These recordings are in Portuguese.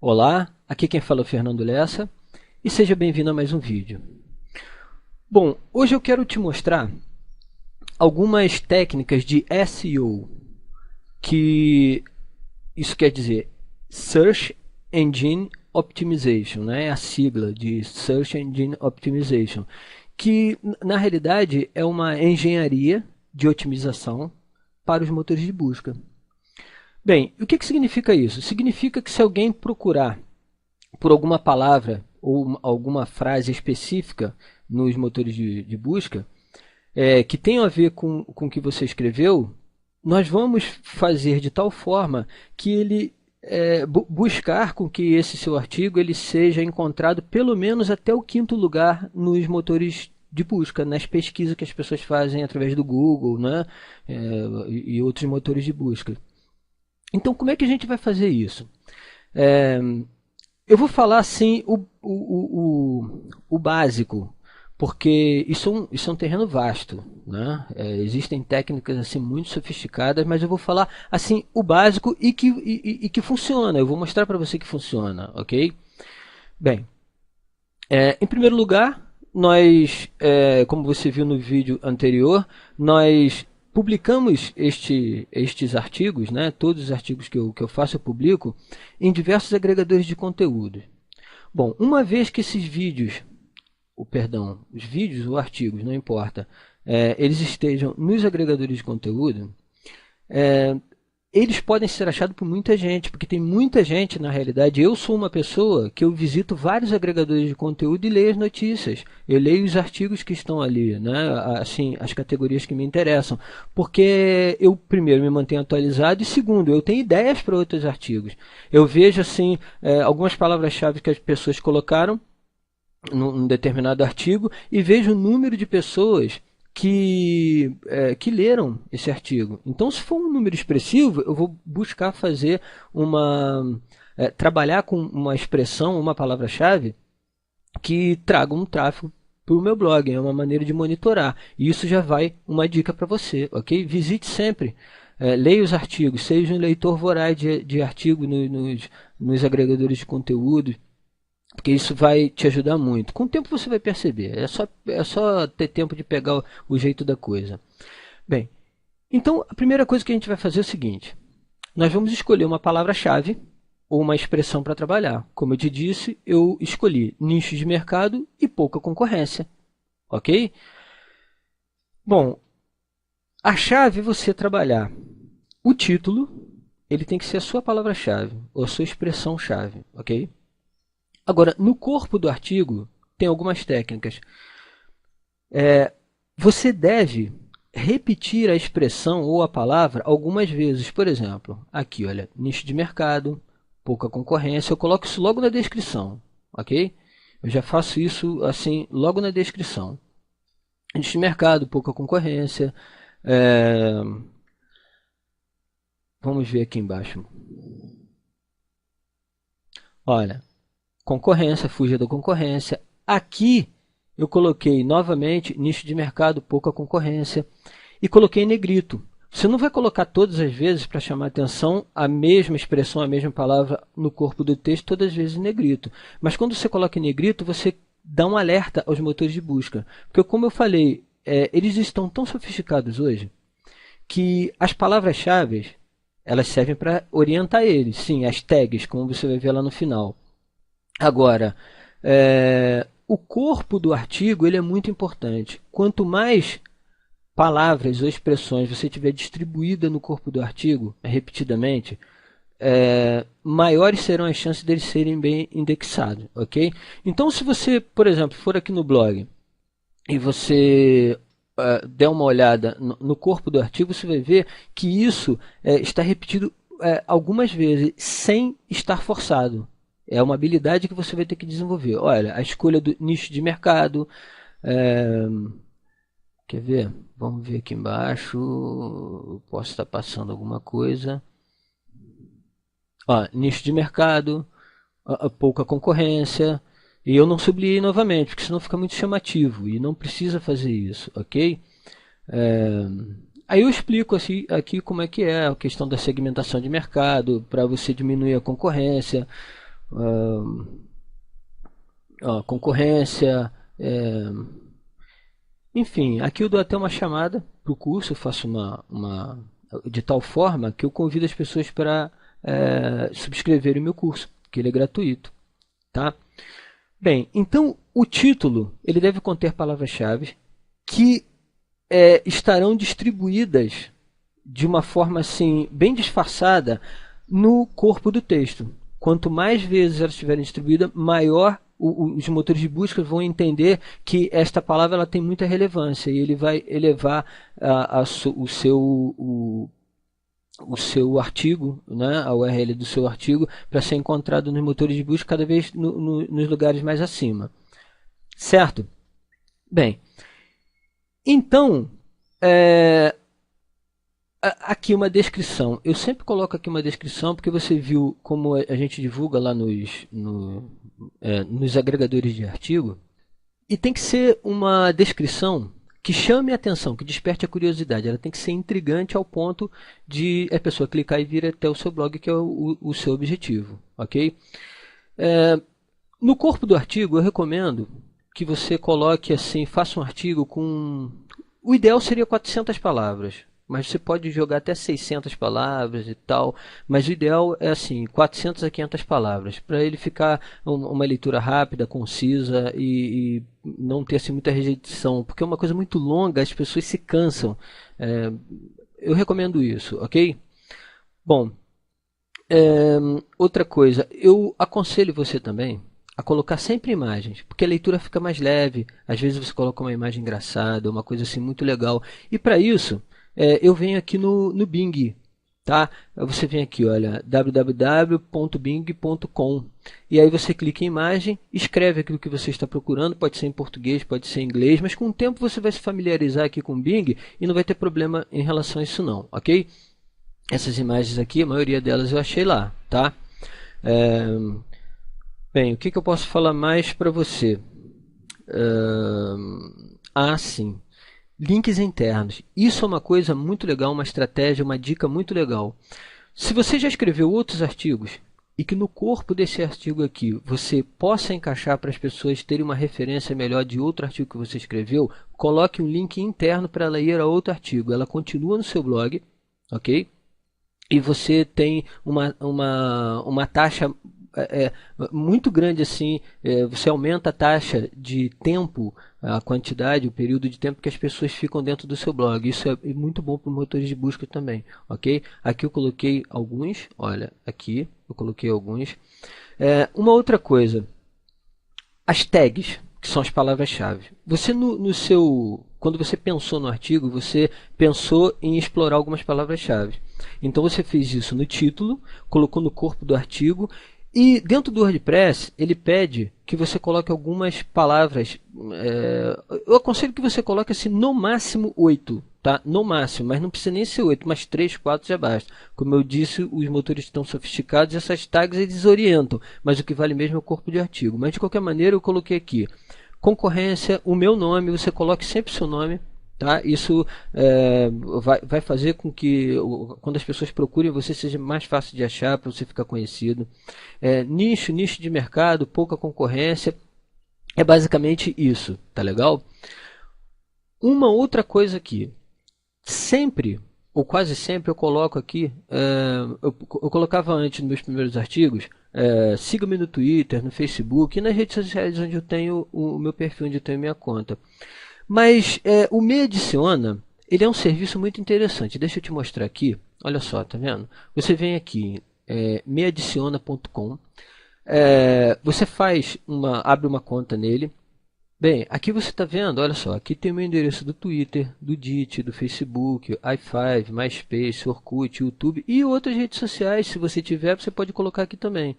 Olá, aqui quem fala é o Fernando Lessa e seja bem-vindo a mais um vídeo. Bom, hoje eu quero te mostrar algumas técnicas de SEO, que isso quer dizer Search Engine Optimization, né? É a sigla de Search Engine Optimization, que na realidade é uma engenharia de otimização para os motores de busca. Bem, o que significa isso? Significa que se alguém procurar por alguma palavra ou alguma frase específica nos motores de busca que tenha a ver com o que você escreveu, nós vamos fazer de tal forma que ele buscar com que esse seu artigo ele seja encontrado pelo menos até o quinto lugar nos motores de busca, nas pesquisas que as pessoas fazem através do Google, né? E outros motores de busca. Então, como é que a gente vai fazer isso? É, eu vou falar assim o básico, porque isso é um terreno vasto, né? Existem técnicas assim muito sofisticadas, mas eu vou falar assim o básico e que funciona. Eu vou mostrar para você que funciona, ok? Bem, em primeiro lugar, nós, como você viu no vídeo anterior, nós publicamos estes artigos, né? Todos os artigos que eu faço eu publico em diversos agregadores de conteúdo. Bom, uma vez que esses vídeos, os vídeos ou artigos, não importa, eles estejam nos agregadores de conteúdo, é, eles podem ser achados por muita gente, porque tem muita gente, na realidade, eu sou uma pessoa que eu visito vários agregadores de conteúdo e leio as notícias, eu leio os artigos que estão ali, né? Assim, as categorias que me interessam, porque eu, primeiro, me mantenho atualizado e, segundo, eu tenho ideias para outros artigos. Eu vejo, assim, algumas palavras-chave que as pessoas colocaram num determinado artigo e vejo o número de pessoas que leram esse artigo. Então, se for um número expressivo, eu vou buscar fazer trabalhar com uma expressão, uma palavra-chave que traga um tráfego para o meu blog. É uma maneira de monitorar. E isso já vai uma dica para você, ok? Visite sempre. Leia os artigos, seja um leitor voraz de artigos nos agregadores de conteúdo, porque isso vai te ajudar muito. Com o tempo você vai perceber, é só ter tempo de pegar o jeito da coisa. Bem, então a primeira coisa que a gente vai fazer é o seguinte: nós vamos escolher uma palavra-chave ou uma expressão para trabalhar. Como eu te disse, eu escolhi nicho de mercado e pouca concorrência. Ok? Bom, a chave é você trabalhar o título, ele tem que ser a sua palavra-chave ou a sua expressão-chave. Ok? Agora, no corpo do artigo, tem algumas técnicas. Você deve repetir a expressão ou a palavra algumas vezes. Por exemplo, aqui, olha, nicho de mercado, pouca concorrência. Eu coloco isso logo na descrição, ok? Eu já faço isso assim logo na descrição. Nicho de mercado, pouca concorrência. Vamos ver aqui embaixo. Olha, concorrência, fuja da concorrência. Aqui eu coloquei novamente nicho de mercado, pouca concorrência e coloquei em negrito. Você não vai colocar todas as vezes para chamar atenção a mesma expressão, a mesma palavra no corpo do texto, todas as vezes em negrito. Mas quando você coloca em negrito, você dá um alerta aos motores de busca. Porque como eu falei, eles estão tão sofisticados hoje que as palavras-chave elas servem para orientar eles. Sim, as tags, como você vai ver lá no final. Agora, o corpo do artigo ele é muito importante. Quanto mais palavras ou expressões você tiver distribuída no corpo do artigo, repetidamente, maiores serão as chances deles serem bem indexados. Ok? Então, se você, por exemplo, for aqui no blog e você der uma olhada no corpo do artigo, você vai ver que isso está repetido algumas vezes, sem estar forçado. É uma habilidade que você vai ter que desenvolver. Olha, a escolha do nicho de mercado. Quer ver? Vamos ver aqui embaixo. Eu posso estar passando alguma coisa. Ó, nicho de mercado, a pouca concorrência. E eu não sublinhei novamente, porque senão fica muito chamativo. E não precisa fazer isso, ok? Aí eu explico assim, aqui como é que é a questão da segmentação de mercado, para você diminuir a concorrência. concorrência, enfim, aqui eu dou até uma chamada para o curso, eu faço de tal forma que eu convido as pessoas para subscreverem o meu curso, que ele é gratuito, tá? Bem, então o título ele deve conter palavras-chave que estarão distribuídas de uma forma assim bem disfarçada no corpo do texto. Quanto mais vezes elas estiverem distribuídas, maior os motores de busca vão entender que esta palavra ela tem muita relevância e ele vai elevar o seu artigo, né, a URL do seu artigo, para ser encontrado nos motores de busca cada vez nos lugares mais acima. Certo? Bem, então, aqui uma descrição. Eu sempre coloco aqui uma descrição porque você viu como a gente divulga lá nos agregadores de artigo. E tem que ser uma descrição que chame a atenção, que desperte a curiosidade. Ela tem que ser intrigante ao ponto de a pessoa clicar e vir até o seu blog, que é o seu objetivo. Ok? No corpo do artigo, eu recomendo que você coloque assim, faça um artigo com... O ideal seria 400 palavras. Mas você pode jogar até 600 palavras e tal, mas o ideal é assim, 400 a 500 palavras, para ele ficar uma leitura rápida, concisa e não ter assim, muita rejeição, porque é uma coisa muito longa, as pessoas se cansam. Eu recomendo isso, ok? Bom, outra coisa, eu aconselho você também a colocar sempre imagens, porque a leitura fica mais leve, às vezes você coloca uma imagem engraçada, uma coisa assim muito legal, e para isso... eu venho aqui no Bing, tá? Você vem aqui, olha, www.bing.com e aí você clica em imagem, escreve aquilo que você está procurando, pode ser em português, pode ser em inglês, mas com o tempo você vai se familiarizar aqui com o Bing e não vai ter problema em relação a isso não, ok? Essas imagens aqui, a maioria delas eu achei lá, tá? Bem, o que eu posso falar mais para você? Sim. Links internos. Isso é uma coisa muito legal, uma estratégia, uma dica muito legal. Se você já escreveu outros artigos e que no corpo desse artigo aqui você possa encaixar para as pessoas terem uma referência melhor de outro artigo que você escreveu, coloque um link interno para ela ir a outro artigo. Ela continua no seu blog, ok? E você tem uma taxa muito grande assim, você aumenta a taxa de tempo, a quantidade, o período de tempo que as pessoas ficam dentro do seu blog. Isso é muito bom para os motores de busca também, ok? Aqui eu coloquei alguns, olha, aqui eu coloquei alguns. Uma outra coisa, as tags, que são as palavras-chave. Você quando você pensou no artigo, você pensou em explorar algumas palavras-chave. Então você fez isso no título, colocou no corpo do artigo. E dentro do WordPress, ele pede que você coloque algumas palavras. Eu aconselho que você coloque assim, no máximo 8. Tá? No máximo, mas não precisa nem ser 8, mas 3, 4 já basta. Como eu disse, os motores estão sofisticados e essas tags eles orientam. Mas o que vale mesmo é o corpo de artigo. Mas de qualquer maneira, eu coloquei aqui concorrência, o meu nome, você coloque sempre o seu nome. Tá? Isso vai fazer com que quando as pessoas procurem você seja mais fácil de achar para você ficar conhecido. Nicho de mercado, pouca concorrência. É basicamente isso, tá legal? Uma outra coisa aqui, sempre ou quase sempre eu coloco aqui, eu colocava antes nos meus primeiros artigos, siga-me no Twitter, no Facebook e nas redes sociais onde eu tenho o meu perfil, onde eu tenho minha conta. Mas o Me Adiciona, ele é um serviço muito interessante. Deixa eu te mostrar aqui. Olha só, tá vendo? Você vem aqui, meadiciona.com. Você abre uma conta nele. Bem, aqui você está vendo, olha só, aqui tem o meu endereço do Twitter, do Dit, do Facebook, i5, MySpace, Orkut, YouTube e outras redes sociais. Se você tiver, você pode colocar aqui também.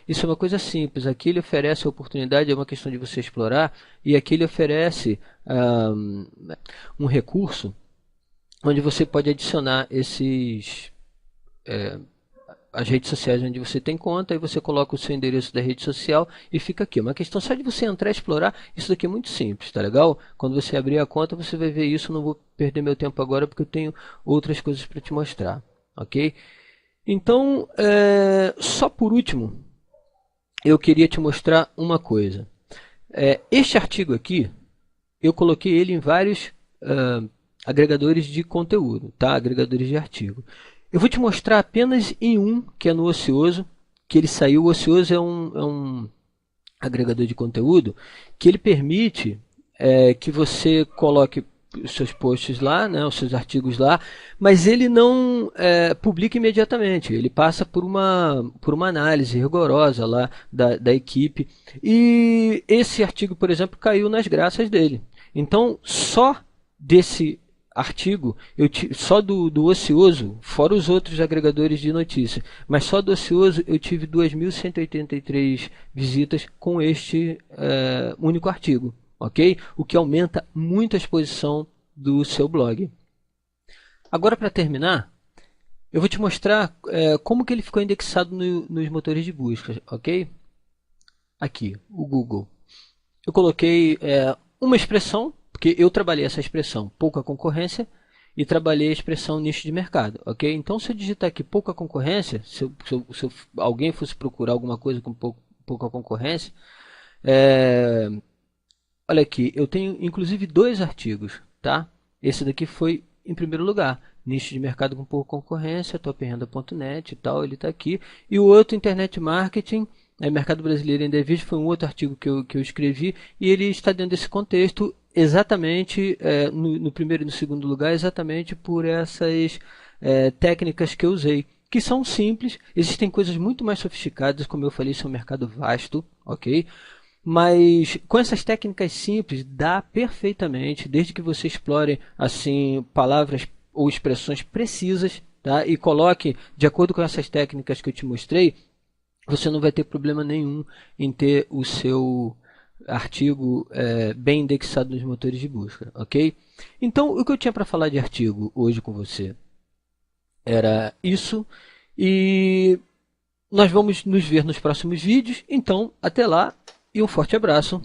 Isso é uma coisa simples. Aqui ele oferece a oportunidade, é uma questão de você explorar, e aqui ele oferece um recurso onde você pode adicionar as redes sociais onde você tem conta, e você coloca o seu endereço da rede social e fica aqui. Uma questão só de você entrar e explorar, isso daqui é muito simples, tá legal? Quando você abrir a conta você vai ver isso, não vou perder meu tempo agora porque eu tenho outras coisas para te mostrar, ok? Então, só por último, eu queria te mostrar uma coisa. Este artigo aqui, eu coloquei ele em vários agregadores de conteúdo, tá? Agregadores de artigo. Eu vou te mostrar apenas em um, que é no Ocioso, que ele saiu. O Ocioso é um agregador de conteúdo que ele permite que você coloque os seus posts lá, né, os seus artigos lá, mas ele não publica imediatamente, ele passa por uma análise rigorosa lá da equipe, e esse artigo, por exemplo, caiu nas graças dele. Então, só desse artigo, só do Ocioso, fora os outros agregadores de notícias, mas só do Ocioso eu tive 2.183 visitas com este único artigo. Ok? O que aumenta muito a exposição do seu blog. Agora, para terminar, eu vou te mostrar como que ele ficou indexado nos motores de busca, ok? Aqui, o Google. Eu coloquei uma expressão, porque eu trabalhei essa expressão, pouca concorrência, e trabalhei a expressão nicho de mercado, ok? Então, se eu digitar aqui pouca concorrência, se alguém fosse procurar alguma coisa com pouca concorrência, olha aqui, eu tenho inclusive 2 artigos, tá? Esse daqui foi em primeiro lugar, nicho de mercado com pouca concorrência, toprenda.net e tal, ele está aqui. E o outro, internet marketing, mercado brasileiro em vídeo, foi um outro artigo que eu escrevi, e ele está dentro desse contexto exatamente, no primeiro e no segundo lugar, exatamente por essas técnicas que eu usei, que são simples. Existem coisas muito mais sofisticadas, como eu falei, isso é um mercado vasto, ok? Mas com essas técnicas simples dá perfeitamente, desde que você explore assim palavras ou expressões precisas, tá? E coloque de acordo com essas técnicas que eu te mostrei, você não vai ter problema nenhum em ter o seu artigo bem indexado nos motores de busca, ok? Então, o que eu tinha para falar de artigo hoje com você era isso, e nós vamos nos ver nos próximos vídeos. Então, até lá e um forte abraço.